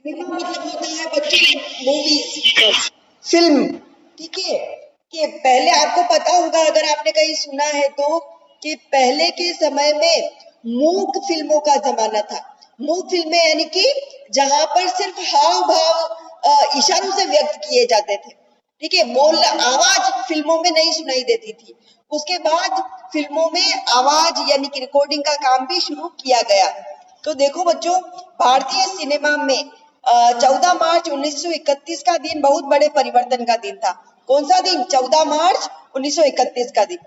Cinema मतलब होता है बच्चों मूवीज, फिल्म। ठीक है, कि पहले आपको पता होगा, अगर आपने कहीं सुना है तो, कि पहले के समय में मूक फिल्मों का जमाना था। मूक फिल्में यानी कि जहां पर सिर्फ हाव भाव इशारों से व्यक्त किए जाते थे। ठीक है, बोल आवाज फिल्मों में नहीं सुनाई देती थी। उसके बाद फिल्मों में आवाज यानी कि रिकॉर्डिंग का काम भी शुरू किया गया। तो देखो बच्चों, भारतीय सिनेमा में 14 मार्च 1931 का दिन बहुत बड़े परिवर्तन का दिन था। कौन सा दिन? 14 मार्च 1931 का दिन।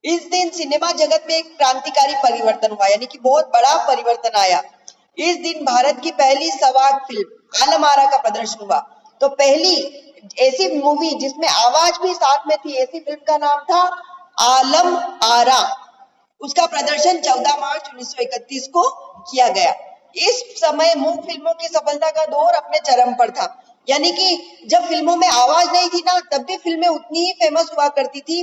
इस दिन सिनेमा जगत में एक क्रांतिकारी परिवर्तन हुआ, यानी कि बहुत बड़ा परिवर्तन आया। इस दिन भारत की पहली सवाक फिल्म आलम आरा का प्रदर्शन हुआ। तो पहली ऐसी मूवी जिसमें आवाज भी साथ में थी, ऐसी फिल्म का नाम था आलम आरा। उसका प्रदर्शन 14 मार्च 1931 को किया गया। इस समय मूक फिल्मों की सफलता का दौर अपने चरम पर था। यानी कि जब फिल्मों में आवाज नहीं थी ना, तब भी फिल्में उतनी ही फेमस हुआ करती थी।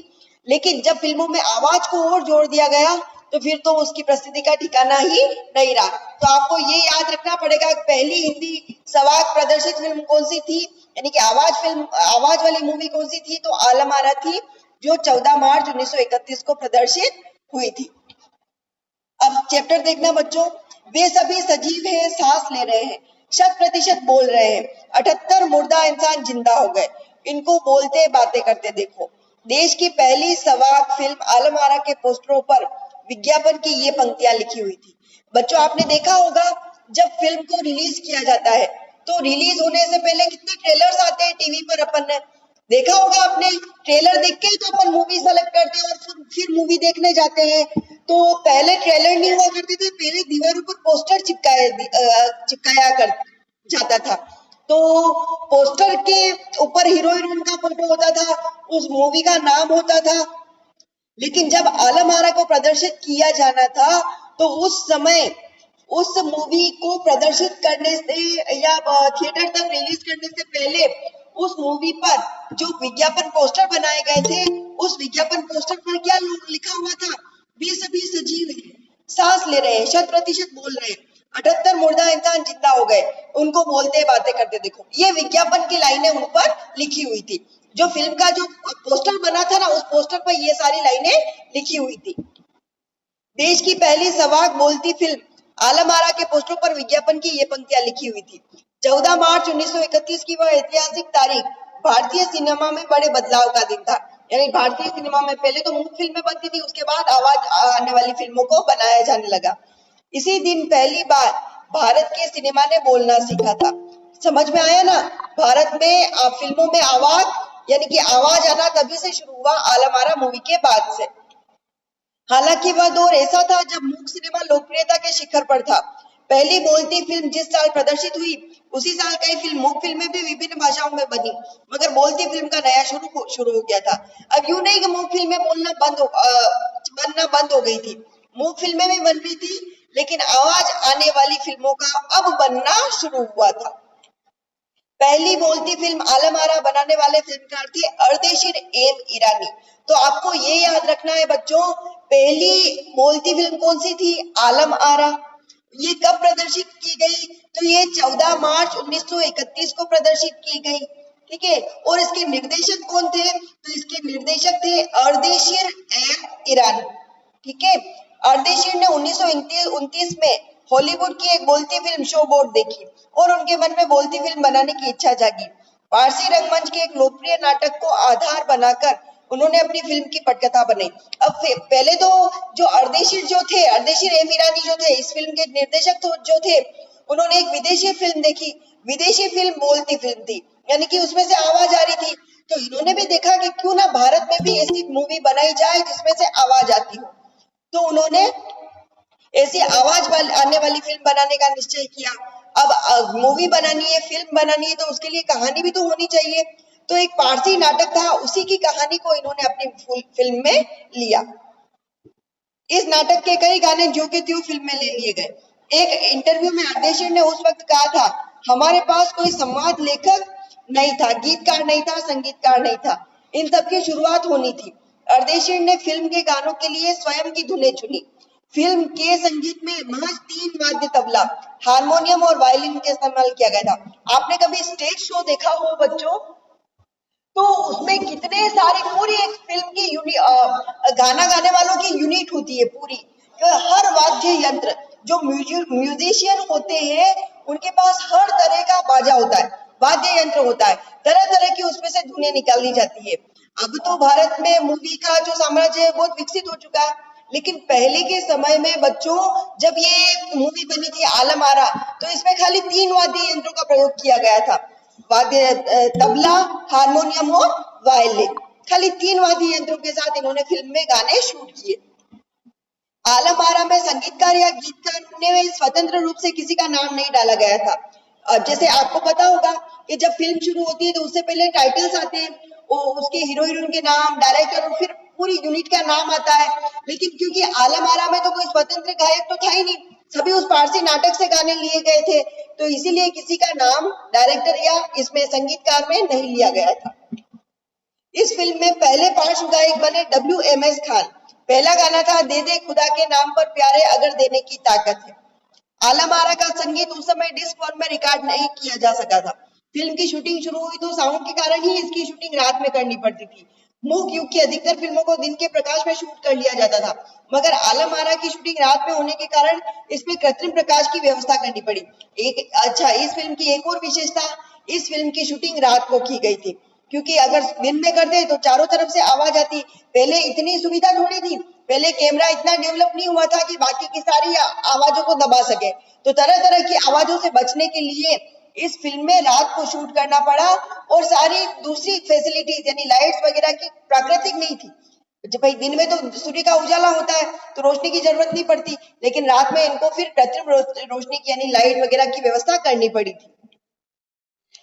लेकिन जब फिल्मों में आवाज को और जोड़ दिया गया, तो फिर तो उसकी प्रसिद्धि का ठिकाना ही नहीं रहा। तो आपको ये याद रखना पड़ेगा, पहली हिंदी सवाक प्रदर्शित फिल्म कौन सी थी, यानी कि आवाज वाली मूवी कौन सी थी, तो आलम आरा थी, जो 14 मार्च 1931 को प्रदर्शित हुई थी। अब चैप्टर देखना बच्चों। वे सभी सजीव हैं, सांस ले रहे हैं, 100% बोल रहे हैं, 78 मुर्दा इंसान जिंदा हो गए, इनको बोलते बातें करते देखो। देश की पहली सवाक फिल्म आलम आरा के पोस्टरों पर विज्ञापन की ये पंक्तियां लिखी हुई थी। बच्चों आपने देखा होगा, जब फिल्म को रिलीज किया जाता है, तो रिलीज होने से पहले कितने ट्रेलर्स आते हैं टीवी पर। अपन ने देखा होगा, आपने ट्रेलर देख के तो अपन मूवी सेलेक्ट करते हैं और फिर मूवी देखने जाते हैं। तो पहले ट्रेलर नहीं हुआ करते थे, पहले दीवारों पर पोस्टर चिपकाया कर जाता था। तो पोस्टर के ऊपर हीरो हीरोइन का फोटो होता था, उस मूवी का नाम होता था। लेकिन जब आलम आरा को प्रदर्शित किया जाना था, तो उस समय उस मूवी को प्रदर्शित करने से या थिएटर तक रिलीज करने से पहले उस मूवी पर जो विज्ञापन पोस्टर बनाए गए थे, उस विज्ञापन पोस्टर पर क्या लिखा हुआ था? वे सभी सजीव हैं, सांस ले रहे हैं, 100% बोल रहे हैं, 78 मुर्दा इंसान जिंदा हो गए, उनको बोलते बातें करते देखो। ये विज्ञापन की लाइनें उन पर लिखी हुई थी। जो फिल्म का जो पोस्टर बना था ना, उस पोस्टर पर ये सारी लाइनें लिखी हुई थी। देश की पहली सवाक बोलती फिल्म आलम आरा के पोस्टरों पर विज्ञापन की ये पंक्तियां लिखी हुई थी। 14 मार्च 1931 की वह ऐतिहासिक तारीख भारतीय सिनेमा में बड़े बदलाव का दिन था। यानी भारतीय सिनेमा में पहले तो मूक फिल्में बनती थी, उसके बाद आवाज आने वाली फिल्मों को बनाया जाने लगा। इसी दिन पहली बार भारत के सिनेमा ने बोलना सीखा था। समझ में आया ना? भारत में फिल्मों में आवाज यानी कि आवाज आना तभी से शुरू हुआ, आलम आरा मूवी के बाद से। हालांकि वह दौर ऐसा था जब मूक सिनेमा लोकप्रियता के शिखर पर था। पहली बोलती फिल्म जिस साल प्रदर्शित हुई, उसी साल कई फिल्म मूक फिल्में भी विभिन्न भाषाओं में बनी, मगर बोलती फिल्म का नया शुरू हो गया था। अब यूं नहीं कि मूक फिल्में बनना बंद हो गई थी, मूक फिल्में भी बन रही थी, लेकिन आवाज आने वाली फिल्मों का अब बनना शुरू हुआ था। पहली बोलती फिल्म आलम आरा बनाने वाले फिल्मकार थे अर्देशीर एम ईरानी। तो आपको ये याद रखना है बच्चों, पहली बोलती फिल्म कौन सी थी? आलम आरा। ये कब प्रदर्शित की गई? तो ये 14 मार्च 1931 को प्रदर्शित की गई। ठीक है, और इसके निर्देशक कौन थे? तो इसके निर्देशक थे अर्देशीर एम ईरानी। ठीक है, अर्देशीर ने 1929 में हॉलीवुड की एक बोलती फिल्म शो बोट देखी और उनके मन में बोलती फिल्म बनाने की इच्छा जागी। फारसी रंगमंच के एक लोकप्रिय नाटक को आधार बनाकर उन्होंने अपनी फिल्म की पटकथा बनाई। अब पहले तो जो अर्देशीर एम ईरानी जो थे, इस फिल्म के निर्देशक जो थे, उन्होंने एक विदेशी फिल्म देखी। विदेशी फिल्म बोलती फिल्म थी, यानी कि उसमें से आवाज आ रही थी। तो इन्होंने भी देखा कि क्यों ना भारत में भी ऐसी मूवी बनाई जाए जिसमें से आवाज आती हो। तो उन्होंने ऐसी आने वाली फिल्म बनाने का निश्चय किया। अब मूवी बनानी है, फिल्म बनानी है, तो उसके लिए कहानी भी तो होनी चाहिए। तो एक पारसी नाटक था, उसी की कहानी को इन्होंने अपनी फिल्म में लिया। इस नाटक के कई गाने जो के त्यों फिल्म में ले लिए गए। एक इंटरव्यू में अर्देशीर ने उस वक्त कहा था, हमारे पास कोई संवाद लेखक नहीं था, गीतकार नहीं था, संगीतकार नहीं था, इन सब की शुरुआत होनी थी। अर्देशीर ने फिल्म के गानों के लिए स्वयं की धुनें चुनी। फिल्म के संगीत में महज 3 वाद्य तबला, हारमोनियम और वायलिन का इस्तेमाल किया गया था। आपने कभी स्टेज शो देखा हो बच्चों? तो उसमें कितने सारे पूरी एक फिल्म की गाना गाने वालों की यूनिट होती है पूरी। तो हर वाद्य यंत्र जो म्यूजिशियन होते हैं उनके पास हर तरह का बाजा होता है, वाद्य यंत्र होता है, तरह तरह की उसमें से धुनें निकाली जाती है। अब तो भारत में मूवी का जो साम्राज्य है बहुत विकसित हो चुका है, लेकिन पहले के समय में बच्चों जब ये मूवी बनी थी आलम आरा, तो इसमें खाली 3 वाद्य यंत्रों का प्रयोग किया गया था, वाद्य तबला, हारमोनियम और वायलिन। खाली 3 वाद्य यंत्रों के साथ इन्होंने फिल्म में गाने शूट किए। आलम आरा में संगीतकार या गीतकार में स्वतंत्र रूप से किसी का नाम नहीं डाला गया था। जैसे आपको पता होगा कि जब फिल्म शुरू होती है तो उससे पहले टाइटल्स आते हैं, उसके हीरो हीरोइन के नाम, डायरेक्टर और फिर पूरी यूनिट का नाम आता है। लेकिन क्योंकि आलम आरा में तो कोई स्वतंत्र गायक तो था ही नहीं, सभी उस फारसी नाटक से गाने लिए गए थे, तो इसीलिए किसी का नाम डायरेक्टर या इसमें संगीतकार में नहीं लिया गया था। इस फिल्म में पहले पार्श्व गायक बने WMS खान। पहला गाना था दे दे खुदा के नाम पर प्यारे अगर देने की ताकत है। आलम आरा का संगीत उस समय डिस्क फॉर्म में रिकॉर्ड नहीं किया जा सका था। फिल्म की शूटिंग शुरू हुई तो साउंड के कारण ही इसकी शूटिंग रात में करनी पड़ती थी। मूक युग की अधिकतर फिल्मों को दिन के प्रकाश में शूट कर लिया जाता था, मगर आलम आरा की शूटिंग रात में होने के कारण इसमें कृत्रिम प्रकाश की व्यवस्था करनी पड़ी। इस फिल्म की एक और विशेषता, इस फिल्म की शूटिंग रात को की गई थी, क्योंकि अगर दिन में करते तो चारों तरफ से आवाज आती। पहले इतनी सुविधा थोड़ी थी, पहले कैमरा इतना डेवलप नहीं हुआ था कि बाकी की सारी आवाजों को दबा सके, तो तरह तरह की आवाजों से बचने के लिए इस फिल्म में रात को शूट करना पड़ा। और सारी दूसरी फैसिलिटीज यानी लाइट्स वगैरह की प्राकृतिक नहीं थी। जब भाई दिन में तो सूर्य का उजाला होता है तो रोशनी की जरूरत नहीं पड़ती, लेकिन रात में इनको फिर कृत्रिम रोशनी की यानी लाइट वगैरह की व्यवस्था करनी पड़ी थी।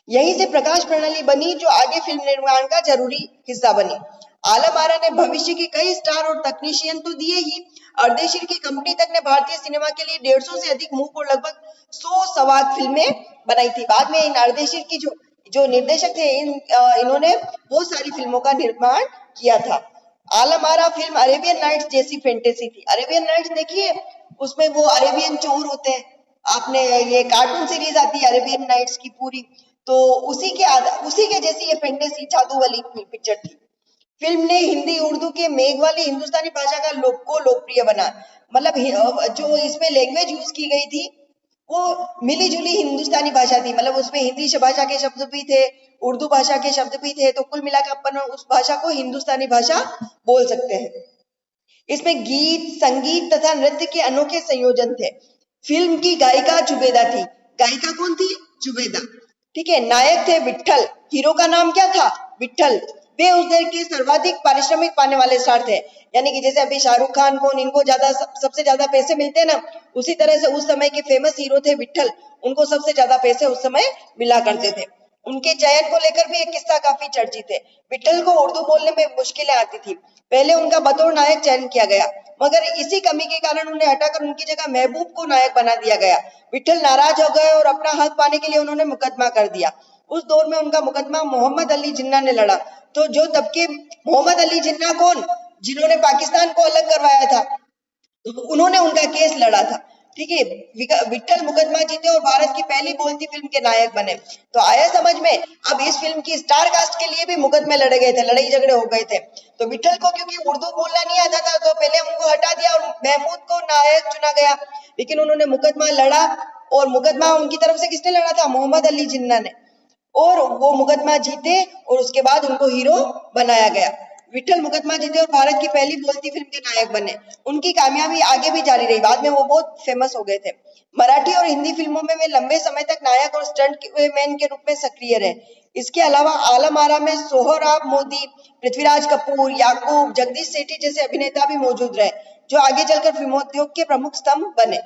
यहीं से प्रकाश प्रणाली बनी जो आगे फिल्म निर्माण का जरूरी हिस्सा बनी। आलम आरा ने भविष्य के कई स्टार और तकनीशियन तो दिए ही, अर्देशीर की कंपनी तक ने भारतीय सिनेमा के लिए 150 से अधिक मूक और लगभग 100 संवाद फिल्में बनाई थी। बाद में इन अर्देशीर की जो निर्देशक थे इन्होंने बहुत सारी फिल्मों का निर्माण किया था। Alam Ara film Arabian nights जैसी फैंटेसी थी। अरेबियन नाइट्स देखिए, उसमें वो अरेबियन चोर होते हैं, आपने ये कार्टून सीरीज आती है अरेबियन नाइट्स की पूरी, तो उसी के जैसी ये फैंटेसी जादू वाली पिक्चर थी। फिल्म ने हिंदी उर्दू के मेघ वाली हिंदुस्तानी भाषा का लोकप्रिय बना। मतलब जो इसमें लैंग्वेज यूज की गई थी वो मिली जुली हिंदुस्तानी भाषा थी, मतलब उसमें हिंदी भाषा के शब्द भी थे, उर्दू भाषा के शब्द भी थे, तो कुल मिलाकर अपन उस भाषा को हिंदुस्तानी भाषा बोल सकते हैं। इसमें गीत, संगीत तथा नृत्य के अनोखे संयोजन थे। फिल्म की गायिका जुबेदा थी। गायिका कौन थी? जुबेदा। ठीक है। नायक थे विट्ठल। हीरो का नाम क्या था? विट्ठल। वे उस दर के सर्वाधिक पारिश्रमिक पाने वाले स्टार थे। यानी कि जैसे अभी शाहरुख खान को इनको सबसे ज्यादा पैसे मिलते हैं ना, उसी तरह से उस समय के फेमस हीरो थे विट्ठल, उनको सबसे ज्यादा पैसे उस समय मिला करते थे। उनके चयन को लेकर भी एक किस्सा काफी चर्चित है। विट्ठल को उर्दू बोलने में मुश्किलें आती थी। पहले उनका बतौर नायक चयन किया गया, मगर इसी कमी के कारण उन्हें हटाकर उनकी जगह महबूब को नायक बना दिया गया। विट्ठल नाराज हो गए और अपना हक पाने के लिए उन्होंने मुकदमा कर दिया। उस दौर में उनका मुकदमा मोहम्मद अली जिन्ना ने लड़ा। तो जो तब के मोहम्मद अली जिन्ना कौन? जिन्होंने पाकिस्तान को अलग करवाया था, तो उन्होंने उनका केस लड़ा था। ठीक है। विट्ठल मुकदमा जीते और भारत की पहली बोलती फिल्म के नायक बने। तो आया समझ में? अब इस फिल्म की स्टार कास्ट के लिए भी मुकदमे लड़े गए थे, लड़ाई झगड़े हो गए थे। तो विट्ठल को क्योंकि उर्दू बोलना नहीं आता था तो पहले उनको हटा दिया और महमूद को नायक चुना गया। लेकिन उन्होंने मुकदमा लड़ा, और मुकदमा उनकी तरफ से किसने लड़ा था? मोहम्मद अली जिन्ना ने। और वो मुकदमा जीते और उसके बाद उनको हीरो बनाया गया। विट्ठल मुकदमा जीते और भारत की पहली बोलती फिल्म के नायक बने। उनकी कामयाबी आगे भी जारी रही, बाद में वो बहुत फेमस हो गए थे। मराठी और हिंदी फिल्मों में वे लंबे समय तक नायक और स्टंट मैन के रूप में सक्रिय रहे। इसके अलावा आलम आरा में सोहराब मोदी, पृथ्वीराज कपूर, याकूब, जगदीश सेठी जैसे अभिनेता भी मौजूद रहे, जो आगे चलकर फिल्मोद्योग के प्रमुख स्तंभ बने।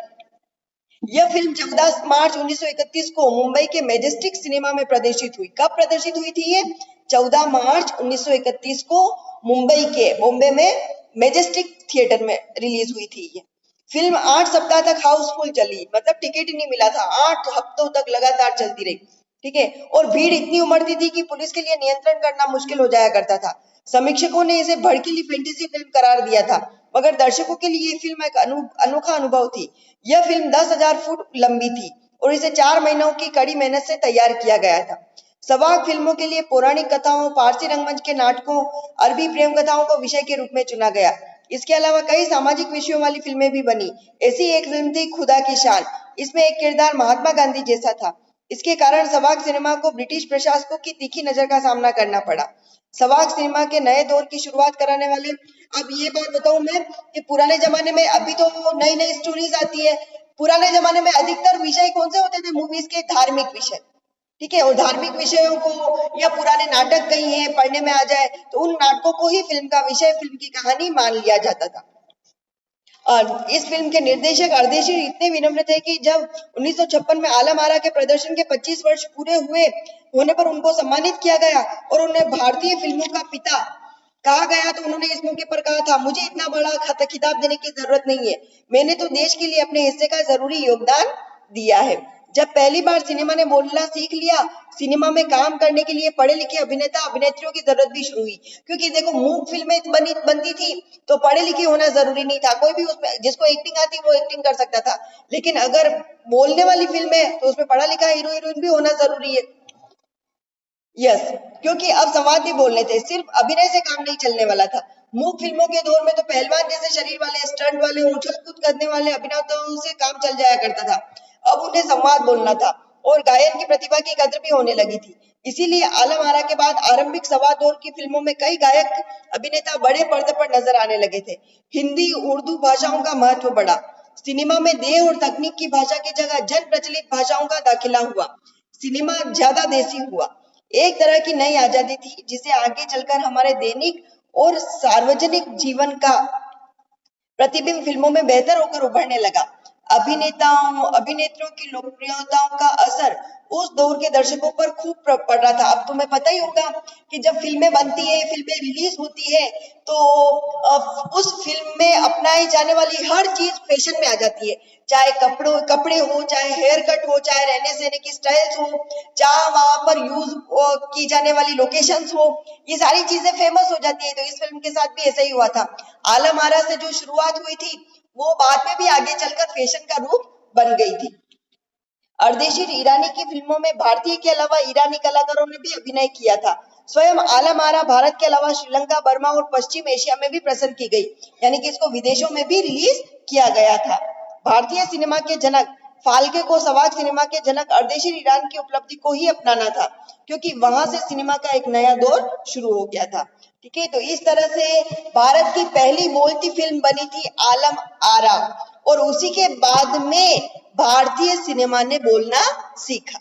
यह फिल्म 14 मार्च 1931 को मुंबई के मैजेस्टिक सिनेमा में प्रदर्शित हुई। कब प्रदर्शित हुई थी ये? 14 मार्च 1931 को मुंबई के बॉम्बे में मैजेस्टिक थिएटर में रिलीज हुई थी ये फिल्म। 8 सप्ताह तक हाउसफुल चली, मतलब टिकट ही नहीं मिला था, 8 हफ्तों तक लगातार चलती रही। ठीक है। और भीड़ इतनी उमड़ती थी कि पुलिस के लिए नियंत्रण करना मुश्किल हो जाया करता था। समीक्षकों ने इसे भड़कीली फैंटेसी फिल्म करार दिया था। मगर दर्शकों के लिए ये फिल्म एक अनोखा अनुभव थी। यह फिल्म 10,000 फुट लंबी थी और इसे 4 महीनों की कड़ी मेहनत से तैयार किया गया था। सवाक फिल्मों के लिए पौराणिक कथाओं, पारसी रंगमंच के नाटकों, अरबी प्रेम कथाओं को विषय के रूप में चुना गया। इसके अलावा कई सामाजिक विषयों वाली फिल्में भी बनी। ऐसी एक फिल्म थी खुदा की शान। इसमें एक किरदार महात्मा गांधी जैसा था। इसके कारण सवाक सिनेमा को ब्रिटिश प्रशासकों की तीखी नजर का सामना करना पड़ा। सवाक सिनेमा के नए दौर की शुरुआत कराने वाले, अब ये बात बताऊं मैं कि पुराने जमाने में, अभी तो नई नई स्टोरीज आती है, पुराने जमाने में अधिकतर विषय कौन से होते थे मूवीज के? धार्मिक विषय, ठीक है। और धार्मिक विषयों को या पुराने नाटक कहीं है पढ़ने में आ जाए तो उन नाटकों को ही फिल्म का विषय, फिल्म की कहानी मान लिया जाता था। और इस फिल्म के निर्देशक अर्देशीर इतने विनम्र थे कि जब 1956 में आलम आरा के प्रदर्शन के 25 वर्ष पूरे होने पर उनको सम्मानित किया गया और उन्हें भारतीय फिल्मों का पिता कहा गया, तो उन्होंने इस मौके पर कहा था, मुझे इतना बड़ा खिताब देने की जरूरत नहीं है, मैंने तो देश के लिए अपने हिस्से का जरूरी योगदान दिया है। जब पहली बार सिनेमा ने बोलना सीख लिया, सिनेमा में काम करने के लिए पढ़े लिखे अभिनेता अभिनेत्रियों की जरूरत भी शुरू हुई। क्योंकि देखो, मूक फिल्में बनती थी तो पढ़े लिखे होना जरूरी नहीं था, कोई भी उसमें जिसको एक्टिंग आती वो एक्टिंग कर सकता था। लेकिन अगर बोलने वाली फिल्म है तो उसमें पढ़ा लिखा हीरो हीरोइन भी होना जरूरी है। यस, क्योंकि अब संवाद भी बोलने थे, सिर्फ अभिनय से काम नहीं चलने वाला था। मूक फिल्मों के दौर में तो पहलवान जैसे शरीर वाले, स्टंट वाले, उछल कूद करने वाले अभिनेताओं से काम चल जाया करता था। अब उन्हें संवाद बोलना था और गायन की प्रतिभा की कद्र भी होने लगी थी। इसीलिए आलम आरा के बाद आरंभिक सवा दौर की फिल्मों में कई गायक अभिनेता बड़े पर्दे पर नजर आने लगे थे। हिंदी उर्दू भाषाओं का महत्व बढ़ा। सिनेमा में देह और तकनीक की भाषा की जगह जन प्रचलित भाषाओं का दाखिला हुआ। सिनेमा ज्यादा देसी हुआ। एक तरह की नई आजादी थी जिसे आगे चलकर हमारे दैनिक और सार्वजनिक जीवन का प्रतिबिंब फिल्मों में बेहतर होकर उभरने लगा। अभिनेताओं अभिनेत्रियों की लोकप्रियताओं का असर उस दौर के दर्शकों पर खूब पड़ रहा था। अब तुम्हें पता ही होगा कि जब फिल्में बनती है, फिल्में रिलीज होती है, तो उस फिल्म में अपनाई जाने वाली हर चीज फैशन में आ जाती है। चाहे कपड़े हो, चाहे हेयर कट हो, चाहे रहने सहने की स्टाइल्स हो, चाहे वहां पर यूज की जाने वाली लोकेशंस हो, ये सारी चीजें फेमस हो जाती है। तो इस फिल्म के साथ भी ऐसा ही हुआ था। आलम आरा से जो शुरुआत हुई थी वो बाद में भी आगे चलकर फैशन का रूप बन गई थी। अर्देशीर ईरानी की फिल्मों में भारतीय के अलावा ईरानी कलाकारों ने भी अभिनय किया था। स्वयं आलम आरा भारत के अलावा श्रीलंका, बर्मा और पश्चिम एशिया में भी पसंद की गई, यानी कि इसको विदेशों में भी रिलीज किया गया था। भारतीय सिनेमा के जनक फाल्के को सवाक सिनेमा के जनक अर्देशीर ईरान की उपलब्धि को ही अपनाना था, क्योंकि वहां से सिनेमा का एक नया दौर शुरू हो गया था। ठीक है, तो इस तरह से भारत की पहली बोलती फिल्म बनी थी आलम आरा, और उसी के बाद में भारतीय सिनेमा ने बोलना सीखा।